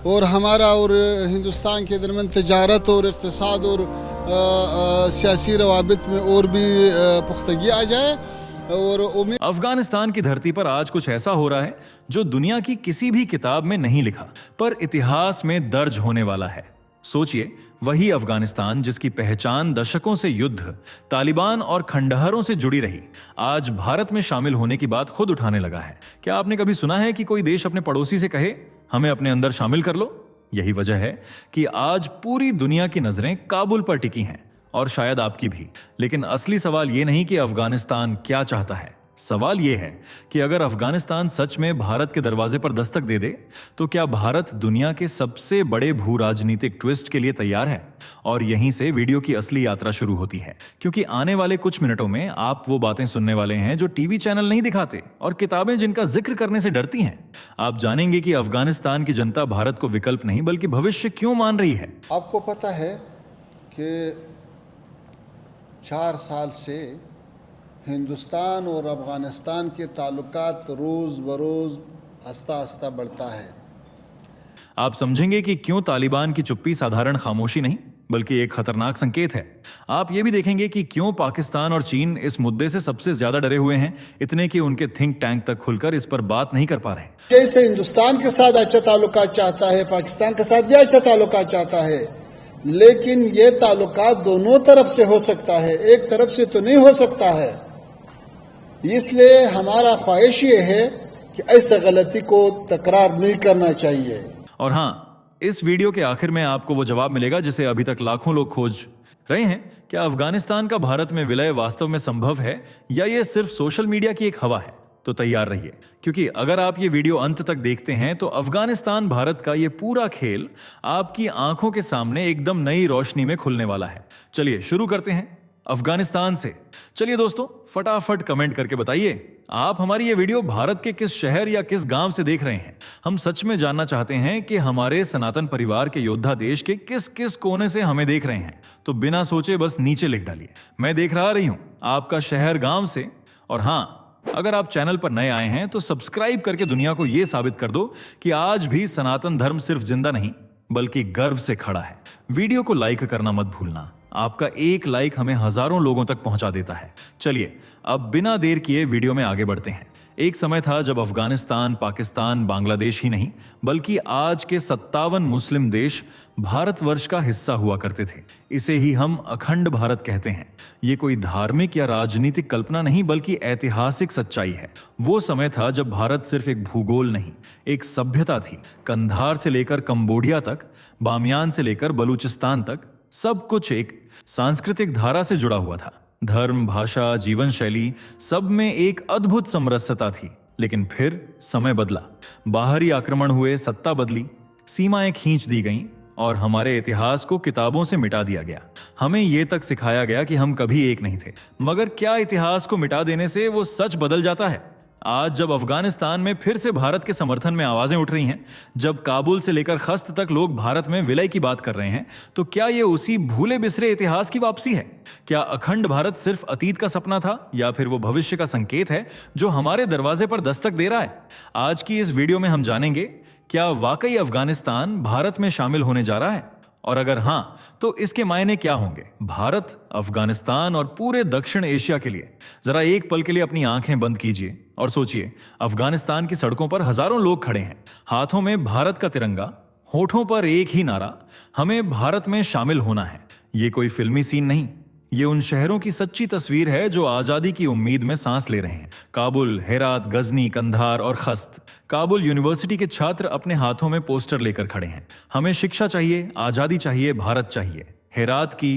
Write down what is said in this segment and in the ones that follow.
और हमारा और हिंदुस्तान के दरमियान तजारत और इक़्तिसाद और सियासी रवाबित में और भी पुख्तगी आ जाए। और अफगानिस्तान की धरती पर आज कुछ ऐसा हो रहा है जो दुनिया की किसी भी किताब में नहीं लिखा, पर इतिहास में दर्ज होने वाला है। सोचिए, वही अफगानिस्तान जिसकी पहचान दशकों से युद्ध, तालिबान और खंडहरों से जुड़ी रही, आज भारत में शामिल होने की बात खुद उठाने लगा है। क्या आपने कभी सुना है कि कोई देश अपने पड़ोसी से कहे, हमें अपने अंदर शामिल कर लो? यही वजह है कि आज पूरी दुनिया की नजरें काबुल पर टिकी हैं, और शायद आपकी भी। लेकिन असली सवाल यह नहीं कि अफगानिस्तान क्या चाहता है। सवाल यह है कि अगर अफगानिस्तान सच में भारत के दरवाजे पर दस्तक दे दे, तो क्या भारत दुनिया के सबसे बड़े भू राजनीतिक ट्विस्ट के लिए तैयार है? और यहीं से वीडियो की असली यात्रा शुरू होती है, क्योंकि आने वाले कुछ मिनटों में आप वो बातें सुनने वाले हैं जो टीवी चैनल नहीं दिखाते, और किताबें जिनका जिक्र करने से डरती हैं। आप जानेंगे कि अफगानिस्तान की जनता भारत को विकल्प नहीं बल्कि भविष्य क्यों मान रही है। आपको पता है कि 4 साल से हिंदुस्तान और अफ़गानिस्तान के ताल्लुकात रोज़ बरोज़ आस्ता आस्ता बढ़ता है। आप समझेंगे कि क्यों तालिबान की चुप्पी साधारण खामोशी नहीं बल्कि एक खतरनाक संकेत है। आप ये भी देखेंगे कि क्यों पाकिस्तान और चीन इस मुद्दे से सबसे ज्यादा डरे हुए हैं, इतने कि उनके थिंक टैंक तक खुलकर इस पर बात नहीं कर पा रहे। जैसे हिंदुस्तान के साथ अच्छा ताल्लुकात चाहता है, पाकिस्तान के साथ भी अच्छा ताल्लुकात चाहता है, लेकिन ये ताल्लुकात दोनों तरफ से हो सकता है, एक तरफ से तो नहीं हो सकता है। इसलिए हमारा ख्वाहिश ये है कि ऐसा गलती को तकरार नहीं करना चाहिए। और हाँ, इस वीडियो के आखिर में आपको वो जवाब मिलेगा जिसे अभी तक लाखों लोग खोज रहे हैं। क्या अफगानिस्तान का भारत में विलय वास्तव में संभव है, या ये सिर्फ सोशल मीडिया की एक हवा है? तो तैयार रहिए, क्योंकि अगर आप ये वीडियो अंत तक देखते हैं तो अफगानिस्तान भारत का ये पूरा खेल आपकी आंखों के सामने एकदम नई रोशनी में खुलने वाला है। चलिए शुरू करते हैं अफगानिस्तान से। चलिए दोस्तों, फटाफट कमेंट करके बताइए आप हमारी ये वीडियो भारत के किस शहर या किस गांव से देख रहे हैं। हम सच में जानना चाहते हैं कि हमारे सनातन परिवार के योद्धा देश के किस किस कोने से हमें देख रहे हैं। तो बिना सोचे बस नीचे लिख डालिए, मैं देख रही हूं आपका शहर गांव से। और हाँ, अगर आप चैनल पर नए आए हैं तो सब्सक्राइब करके दुनिया को यह साबित कर दो कि आज भी सनातन धर्म सिर्फ जिंदा नहीं बल्कि गर्व से खड़ा है। वीडियो को लाइक करना मत भूलना, आपका एक लाइक हमें हजारों लोगों तक पहुंचा देता है। चलिए अब बिना देर किए वीडियो में आगे बढ़ते हैं। एक समय था जब अफगानिस्तान, पाकिस्तान, बांग्लादेश ही नहीं बल्कि आज के 57 मुस्लिम देश भारतवर्ष का हिस्सा हुआ करते थे। इसे ही हम अखंड भारत कहते हैं। ये कोई धार्मिक या राजनीतिक कल्पना नहीं बल्कि ऐतिहासिक सच्चाई है। वो समय था जब भारत सिर्फ एक भूगोल नहीं, एक सभ्यता थी। कंधार से लेकर कंबोडिया तक, बामियान से लेकर बलूचिस्तान तक, सब कुछ एक सांस्कृतिक धारा से जुड़ा हुआ था। धर्म, भाषा, जीवन शैली, सब में एक अद्भुत समरसता थी। लेकिन फिर समय बदला, बाहरी आक्रमण हुए, सत्ता बदली, सीमाएं खींच दी गईं और हमारे इतिहास को किताबों से मिटा दिया गया। हमें यह तक सिखाया गया कि हम कभी एक नहीं थे। मगर क्या इतिहास को मिटा देने से वो सच बदल जाता है? आज जब अफगानिस्तान में फिर से भारत के समर्थन में आवाजें उठ रही हैं, जब काबुल से लेकर खस्त तक लोग भारत में विलय की बात कर रहे हैं, तो क्या ये उसी भूले बिसरे इतिहास की वापसी है? क्या अखंड भारत सिर्फ अतीत का सपना था, या फिर वो भविष्य का संकेत है जो हमारे दरवाजे पर दस्तक दे रहा है? आज की इस वीडियो में हम जानेंगे, क्या वाकई अफगानिस्तान भारत में शामिल होने जा रहा है? और अगर हां, तो इसके मायने क्या होंगे भारत, अफगानिस्तान और पूरे दक्षिण एशिया के लिए? जरा एक पल के लिए अपनी आंखें बंद कीजिए और सोचिए, अफगानिस्तान की सड़कों पर हजारों लोग खड़े हैं, हाथों में भारत का तिरंगा, होठों पर एक ही नारा, हमें भारत में शामिल होना है। ये कोई फिल्मी सीन नहीं, ये उन शहरों की सच्ची तस्वीर है जो आजादी की उम्मीद में सांस ले रहे हैं। काबुल, हेरात, गजनी, कंधार और खस्त। काबुल यूनिवर्सिटी के छात्र अपने हाथों में पोस्टर लेकर खड़े हैं, हमें शिक्षा चाहिए, आजादी चाहिए, भारत चाहिए। हेरात की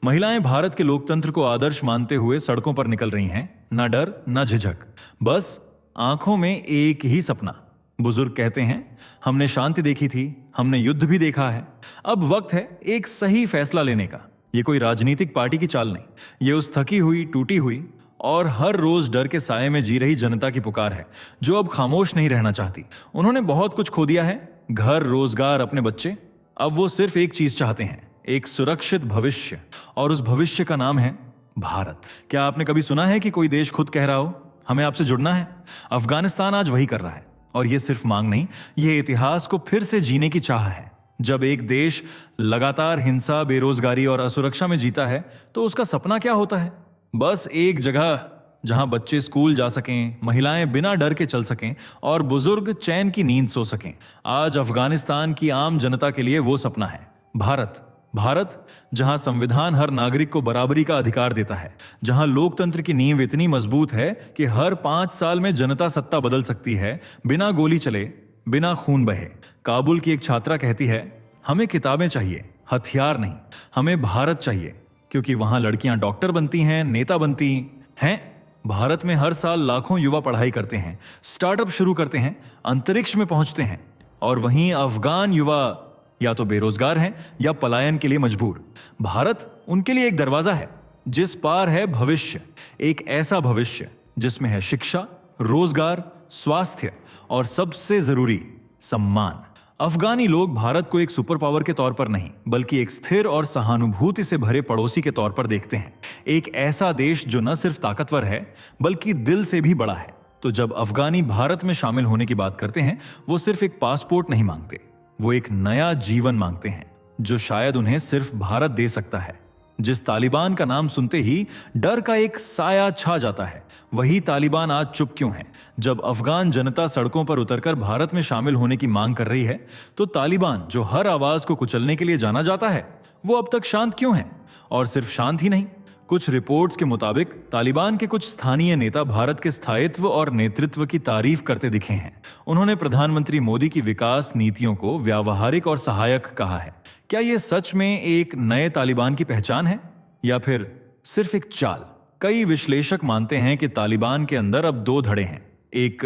महिलाएं भारत के लोकतंत्र को आदर्श मानते हुए सड़कों पर निकल रही हैं, न डर न झिझक, बस आंखों में एक ही सपना। बुजुर्ग कहते हैं, हमने शांति देखी थी, हमने युद्ध भी देखा है, अब वक्त है एक सही फैसला लेने का। ये कोई राजनीतिक पार्टी की चाल नहीं, ये उस थकी हुई, टूटी हुई और हर रोज डर के साये में जी रही जनता की पुकार है, जो अब खामोश नहीं रहना चाहती। उन्होंने बहुत कुछ खो दिया है, घर, रोजगार, अपने बच्चे। अब वो सिर्फ एक चीज चाहते हैं, एक सुरक्षित भविष्य, और उस भविष्य का नाम है भारत। क्या आपने कभी सुना है कि कोई देश खुद कह रहा हो, हमें आपसे जुड़ना है? अफगानिस्तान आज वही कर रहा है, और ये सिर्फ मांग नहीं, ये इतिहास को फिर से जीने की चाह है। जब एक देश लगातार हिंसा, बेरोजगारी और असुरक्षा में जीता है तो उसका सपना क्या होता है? बस एक जगह जहां बच्चे स्कूल जा सकें, महिलाएं बिना डर के चल सकें और बुजुर्ग चैन की नींद सो सकें। आज अफगानिस्तान की आम जनता के लिए वो सपना है भारत। भारत जहां संविधान हर नागरिक को बराबरी का अधिकार देता है, जहां लोकतंत्र की नींव इतनी मजबूत है कि हर 5 साल में जनता सत्ता बदल सकती है, बिना गोली चले, बिना खून बहे। काबुल की एक छात्रा कहती है, हमें किताबें चाहिए, हथियार नहीं, हमें भारत चाहिए, क्योंकि वहां लड़कियां डॉक्टर बनती हैं, नेता बनती हैं। भारत में हर साल लाखों युवा पढ़ाई करते हैं, स्टार्टअप शुरू करते हैं, अंतरिक्ष में पहुंचते हैं, और वहीं अफगान युवा या तो बेरोजगार हैं या पलायन के लिए मजबूर। भारत उनके लिए एक दरवाजा है जिस पार है भविष्य, एक ऐसा भविष्य जिसमें है शिक्षा, रोजगार, स्वास्थ्य और सबसे जरूरी सम्मान। अफगानी लोग भारत को एक सुपर पावर के तौर पर नहीं, बल्कि एक स्थिर और सहानुभूति से भरे पड़ोसी के तौर पर देखते हैं। एक ऐसा देश जो न सिर्फ ताकतवर है बल्कि दिल से भी बड़ा है। तो जब अफगानी भारत में शामिल होने की बात करते हैं, वो सिर्फ एक पासपोर्ट नहीं मांगते, वो एक नया जीवन मांगते हैं जो शायद उन्हें सिर्फ भारत दे सकता है। जिस तालिबान का नाम सुनते ही डर का एक साया छा जाता है, वही तालिबान आज चुप क्यों है? जब अफगान जनता सड़कों पर उतरकर भारत में शामिल होने की मांग कर रही है, तो तालिबान जो हर आवाज को कुचलने के लिए जाना जाता है, वो अब तक शांत क्यों है? और सिर्फ शांत ही नहीं, कुछ रिपोर्ट्स के मुताबिक तालिबान के कुछ स्थानीय नेता भारत के स्थायित्व और नेतृत्व की तारीफ करते दिखे हैं। उन्होंने प्रधानमंत्री मोदी की विकास नीतियों को व्यावहारिक और सहायक कहा है। क्या यह सच में एक नए तालिबान की पहचान है या फिर सिर्फ एक चाल? कई विश्लेषक मानते हैं कि तालिबान के अंदर अब 2 धड़े हैं। एक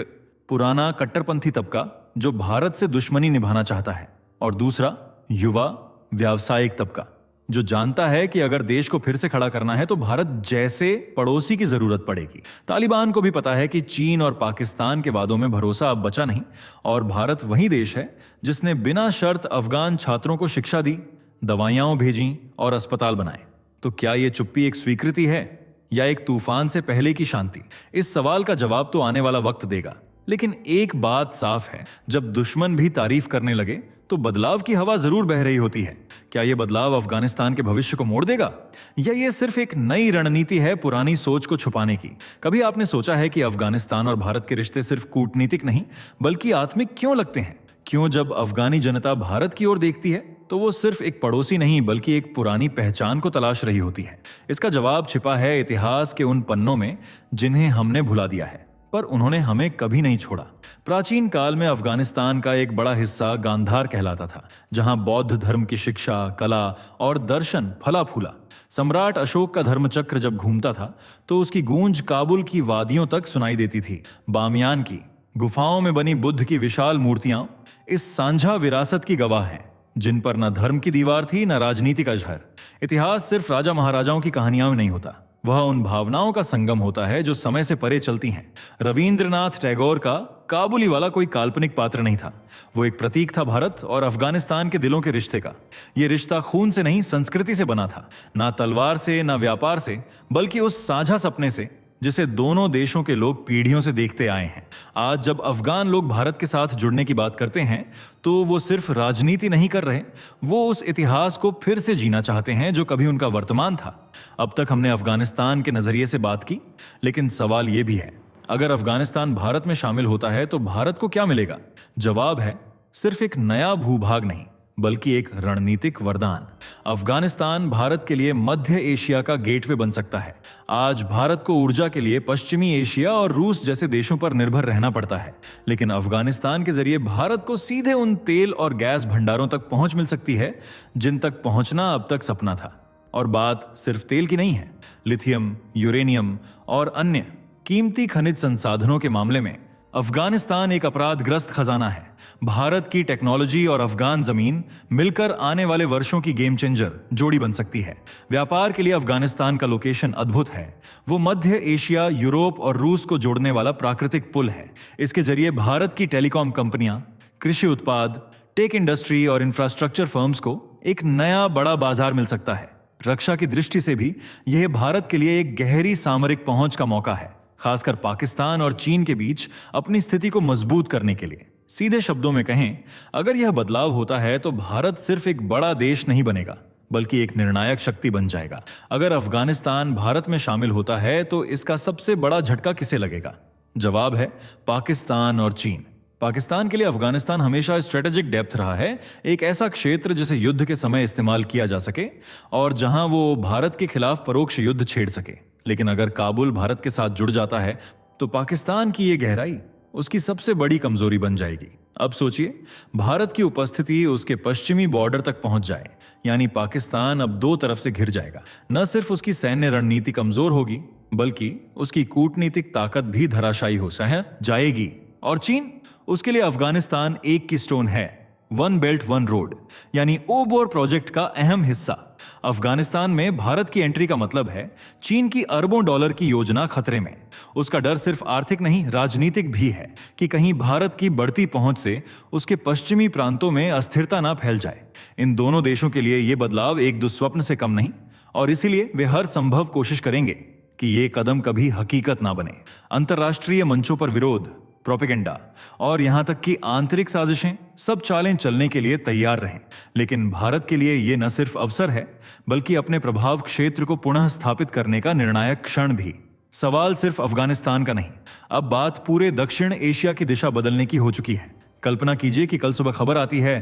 पुराना कट्टरपंथी तबका जो भारत से दुश्मनी निभाना चाहता है, और दूसरा युवा व्यावसायिक तबका जो जानता है कि अगर देश को फिर से खड़ा करना है तो भारत जैसे पड़ोसी की जरूरत पड़ेगी। तालिबान को भी पता है कि चीन और पाकिस्तान के वादों में भरोसा अब बचा नहीं, और भारत वही देश है जिसने बिना शर्त अफगान छात्रों को शिक्षा दी, दवाइयां भेजी और अस्पताल बनाए। तो क्या यह चुप्पी एक स्वीकृति है या एक तूफान से पहले की शांति? इस सवाल का जवाब तो आने वाला वक्त देगा। लेकिन एक बात साफ है, जब दुश्मन भी तारीफ करने लगे तो बदलाव की हवा जरूर बह रही होती है। क्या यह बदलाव अफगानिस्तान के भविष्य को मोड़ देगा, या यह सिर्फ एक नई रणनीति है पुरानी सोच को छुपाने की? कभी आपने सोचा है कि अफगानिस्तान और भारत के रिश्ते सिर्फ कूटनीतिक नहीं बल्कि आत्मिक क्यों लगते हैं? क्यों जब अफगानी जनता भारत की ओर देखती है तो वो सिर्फ एक पड़ोसी नहीं बल्कि एक पुरानी पहचान को तलाश रही होती है? इसका जवाब छिपा है इतिहास के उन पन्नों में जिन्हें हमने भुला दिया है, पर उन्होंने हमें कभी नहीं छोड़ा। प्राचीन काल में अफगानिस्तान का एक बड़ा हिस्सा गांधार कहलाता था, जहां बौद्ध धर्म की शिक्षा, कला और दर्शन फला फूला। सम्राट अशोक का धर्मचक्र जब घूमता था तो उसकी गूंज काबुल की वादियों तक सुनाई देती थी। बामियान की गुफाओं में बनी बुद्ध की विशाल मूर्तियां इस साझा विरासत की गवाह हैं, जिन पर न धर्म की दीवार थी न राजनीति का जहर। इतिहास सिर्फ राजा महाराजाओं की कहानियां में नहीं होता, वह उन भावनाओं का संगम होता है जो समय से परे चलती हैं। रविंद्रनाथ टैगोर का काबुली वाला कोई काल्पनिक पात्र नहीं था, वो एक प्रतीक था भारत और अफगानिस्तान के दिलों के रिश्ते का। ये रिश्ता खून से नहीं, संस्कृति से बना था, ना तलवार से ना व्यापार से, बल्कि उस साझा सपने से जिसे दोनों देशों के लोग पीढ़ियों से देखते आए हैं। आज जब अफगान लोग भारत के साथ जुड़ने की बात करते हैं तो वो सिर्फ राजनीति नहीं कर रहे, वो उस इतिहास को फिर से जीना चाहते हैं जो कभी उनका वर्तमान था। अब तक हमने अफगानिस्तान के नजरिए से बात की, लेकिन सवाल ये भी है, अगर अफगानिस्तान भारत में शामिल होता है तो भारत को क्या मिलेगा? जवाब है सिर्फ एक नया भूभाग नहीं बल्कि एक रणनीतिक वरदान। अफगानिस्तान भारत के लिए मध्य एशिया का गेटवे बन सकता है। आज भारत को ऊर्जा के लिए पश्चिमी एशिया और रूस जैसे देशों पर निर्भर रहना पड़ता है, लेकिन अफगानिस्तान के जरिए भारत को सीधे उन तेल और गैस भंडारों तक पहुंच मिल सकती है जिन तक पहुंचना अब तक सपना था। और बात सिर्फ तेल की नहीं है, लिथियम, यूरेनियम और अन्य कीमती खनिज संसाधनों के मामले में अफगानिस्तान एक अपराधग्रस्त खजाना है। भारत की टेक्नोलॉजी और अफगान जमीन मिलकर आने वाले वर्षों की गेम चेंजर जोड़ी बन सकती है। व्यापार के लिए अफगानिस्तान का लोकेशन अद्भुत है। वो मध्य एशिया, यूरोप और रूस को जोड़ने वाला प्राकृतिक पुल है। इसके जरिए भारत की टेलीकॉम कंपनियां, कृषि उत्पाद, टेक इंडस्ट्री और इंफ्रास्ट्रक्चर फर्म्स को एक नया बड़ा बाजार मिल सकता है। रक्षा की दृष्टि से भी यह भारत के लिए एक गहरी सामरिक पहुंच का मौका है, खासकर पाकिस्तान और चीन के बीच अपनी स्थिति को मजबूत करने के लिए। सीधे शब्दों में कहें, अगर यह बदलाव होता है तो भारत सिर्फ एक बड़ा देश नहीं बनेगा, बल्कि एक निर्णायक शक्ति बन जाएगा। अगर अफगानिस्तान भारत में शामिल होता है तो इसका सबसे बड़ा झटका किसे लगेगा? जवाब है पाकिस्तान और चीन। पाकिस्तान के लिए अफगानिस्तान हमेशा स्ट्रेटेजिक डेप्थ रहा है, एक ऐसा क्षेत्र जिसे युद्ध के समय इस्तेमाल किया जा सके और जहां वो भारत के खिलाफ परोक्ष युद्ध छेड़ सके। लेकिन अगर काबुल भारत के साथ जुड़ जाता है तो पाकिस्तान की ये गहराई उसकी सबसे बड़ी कमजोरी बन जाएगी। अब सोचिए, भारत की उपस्थिति उसके पश्चिमी बॉर्डर तक पहुंच जाए, यानी पाकिस्तान अब दो तरफ से घिर जाएगा। न सिर्फ उसकी सैन्य रणनीति कमजोर होगी, बल्कि उसकी कूटनीतिक ताकत भी धराशायी हो जाएगी। और चीन, उसके लिए अफगानिस्तान एक की स्टोन है, वन बेल्ट वन रोड यानी ओबोर प्रोजेक्ट का अहम हिस्सा। अफगानिस्तान में भारत की एंट्री का मतलब है चीन की अरबों डॉलर की योजना खतरे में। उसका डर सिर्फ आर्थिक नहीं, राजनीतिक भी है कि कहीं भारत की बढ़ती पहुंच से उसके पश्चिमी प्रांतों में अस्थिरता ना फैल जाए। इन दोनों देशों के लिए यह बदलाव एक दुस्वप्न से कम नहीं, और इसीलिए वे हर संभव कोशिश करेंगे कि ये कदम कभी हकीकत ना बने। अंतर्राष्ट्रीय मंचों पर विरोध, प्रोपेगेंडा और यहां तक कि आंतरिक साजिशें, सब चालें चलने के लिए तैयार रहें। लेकिन भारत के लिए यह न सिर्फ अवसर है, बल्कि अपने प्रभाव क्षेत्र को पुनः स्थापित करने का निर्णायक क्षण भी। सवाल सिर्फ अफगानिस्तान का नहीं, अब बात पूरे दक्षिण एशिया की दिशा बदलने की हो चुकी है। कल्पना कीजिए कि कल सुबह खबर आती है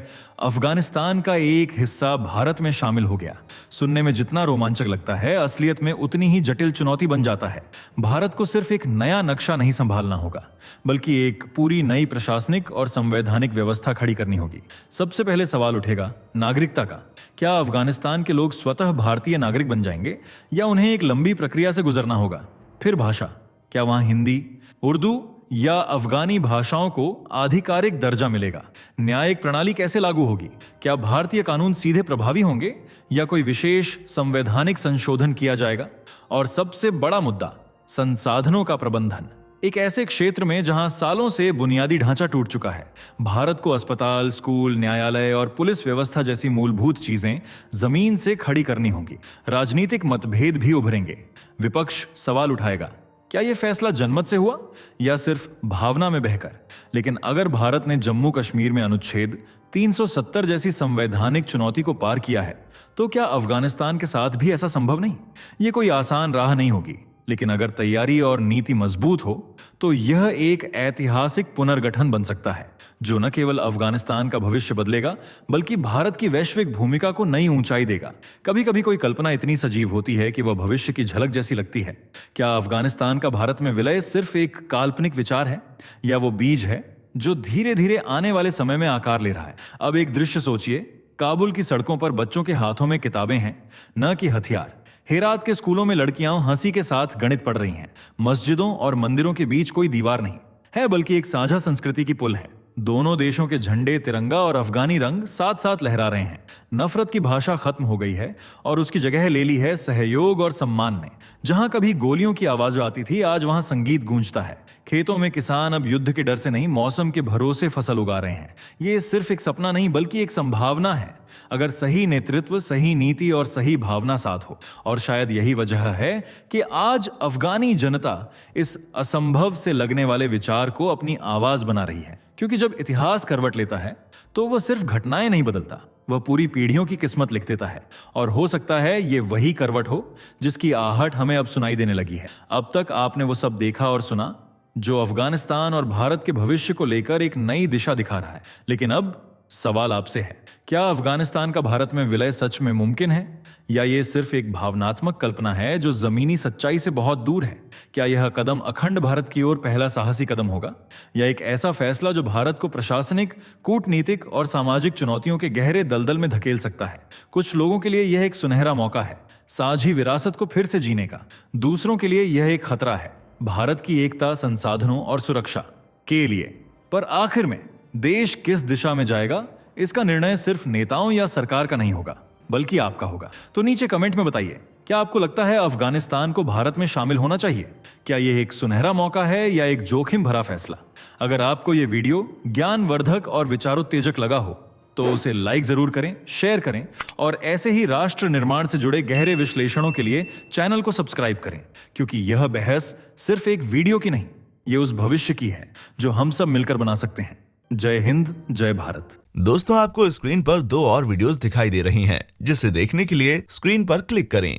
अफगानिस्तान का एक हिस्सा भारत में शामिल हो गया। सुनने में जितना रोमांचक लगता है, असलियत में उतनी ही जटिल चुनौती बन जाता है। भारत को सिर्फ एक नया नक्शा नहीं संभालना होगा, बल्कि एक पूरी नई प्रशासनिक और संवैधानिक व्यवस्था खड़ी करनी होगी। सबसे पहले सवाल उठेगा नागरिकता का। क्या अफगानिस्तान के लोग स्वतः भारतीय नागरिक बन जाएंगे या उन्हें एक लंबी प्रक्रिया से गुजरना होगा? फिर भाषा, क्या वहां हिंदी, उर्दू या अफगानी भाषाओं को आधिकारिक दर्जा मिलेगा? न्यायिक प्रणाली कैसे लागू होगी? क्या भारतीय कानून सीधे प्रभावी होंगे या कोई विशेष संवैधानिक संशोधन किया जाएगा? और सबसे बड़ा मुद्दा, संसाधनों का प्रबंधन। एक ऐसे क्षेत्र में जहां सालों से बुनियादी ढांचा टूट चुका है, भारत को अस्पताल, स्कूल, न्यायालय और पुलिस व्यवस्था जैसी मूलभूत चीजें जमीन से खड़ी करनी होंगी। राजनीतिक मतभेद भी उभरेंगे। विपक्ष सवाल उठाएगा, क्या यह फैसला जनमत से हुआ या सिर्फ भावना में बहकर? लेकिन अगर भारत ने जम्मू कश्मीर में अनुच्छेद 370 जैसी संवैधानिक चुनौती को पार किया है, तो क्या अफगानिस्तान के साथ भी ऐसा संभव नहीं? यह कोई आसान राह नहीं होगी, लेकिन अगर तैयारी और नीति मजबूत हो तो यह एक ऐतिहासिक पुनर्गठन बन सकता है, जो न केवल अफगानिस्तान का भविष्य बदलेगा, बल्कि भारत की वैश्विक भूमिका को नई ऊंचाई देगा। कभी कभी कोई कल्पना इतनी सजीव होती है कि वह भविष्य की झलक जैसी लगती है। क्या अफगानिस्तान का भारत में विलय सिर्फ एक काल्पनिक विचार है, या वो बीज है जो धीरे धीरे आने वाले समय में आकार ले रहा है? अब एक दृश्य सोचिए, काबुल की सड़कों पर बच्चों के हाथों में किताबें हैं, न कि हथियार। हेरात के स्कूलों में लड़कियां हंसी के साथ गणित पढ़ रही हैं। मस्जिदों और मंदिरों के बीच कोई दीवार नहीं है, बल्कि एक साझा संस्कृति की पुल है। दोनों देशों के झंडे, तिरंगा और अफगानी रंग साथ साथ लहरा रहे हैं। नफरत की भाषा खत्म हो गई है और उसकी जगह ले ली है सहयोग और सम्मान ने। जहां कभी गोलियों की आवाज आती थी, आज वहां संगीत गूंजता है। खेतों में किसान अब युद्ध के डर से नहीं, मौसम के भरोसे फसल उगा रहे हैं। ये सिर्फ एक सपना नहीं, बल्कि एक संभावना है, अगर सही नेतृत्व, सही नीति और सही भावना साथ हो। और शायद यही वजह है कि आज अफगानी जनता इस असंभव से लगने वाले विचार को अपनी आवाज बना रही है। क्योंकि जब इतिहास करवट लेता है तो वह सिर्फ घटनाएं नहीं बदलता, वह पूरी पीढ़ियों की किस्मत लिख देता है। और हो सकता है ये वही करवट हो जिसकी आहट हमें अब सुनाई देने लगी है। अब तक आपने वो सब देखा और सुना जो अफगानिस्तान और भारत के भविष्य को लेकर एक नई दिशा दिखा रहा है। लेकिन अब सवाल आपसे है, क्या अफगानिस्तान का भारत में विलय सच में मुमकिन है, या ये सिर्फ एक भावनात्मक कल्पना है जो जमीनी सच्चाई से बहुत दूर है? क्या यह कदम अखंड भारत की ओर पहला साहसी कदम होगा, या एक ऐसा फैसला जो भारत को प्रशासनिक, कूटनीतिक और सामाजिक चुनौतियों के गहरे दलदल में धकेल सकता है? कुछ लोगों के लिए यह एक सुनहरा मौका है, साझी विरासत को फिर से जीने का। दूसरों के लिए यह एक खतरा है, भारत की एकता, संसाधनों और सुरक्षा के लिए। पर आखिर में देश किस दिशा में जाएगा, इसका निर्णय सिर्फ नेताओं या सरकार का नहीं होगा, बल्कि आपका होगा। तो नीचे कमेंट में बताइए, क्या आपको लगता है अफगानिस्तान को भारत में शामिल होना चाहिए? क्या यह एक सुनहरा मौका है या एक जोखिम भरा फैसला? अगर आपको यह वीडियो ज्ञानवर्धक और विचारोत्तेजक लगा हो तो उसे लाइक जरूर करें, शेयर करें और ऐसे ही राष्ट्र निर्माण से जुड़े गहरे विश्लेषणों के लिए चैनल को सब्सक्राइब करें, क्योंकि यह बहस सिर्फ एक वीडियो की नहीं, ये उस भविष्य की है जो हम सब मिलकर बना सकते हैं। जय हिंद, जय भारत। दोस्तों, आपको स्क्रीन पर 2 और वीडियोस दिखाई दे रही हैं, जिसे देखने के लिए स्क्रीन पर क्लिक करें।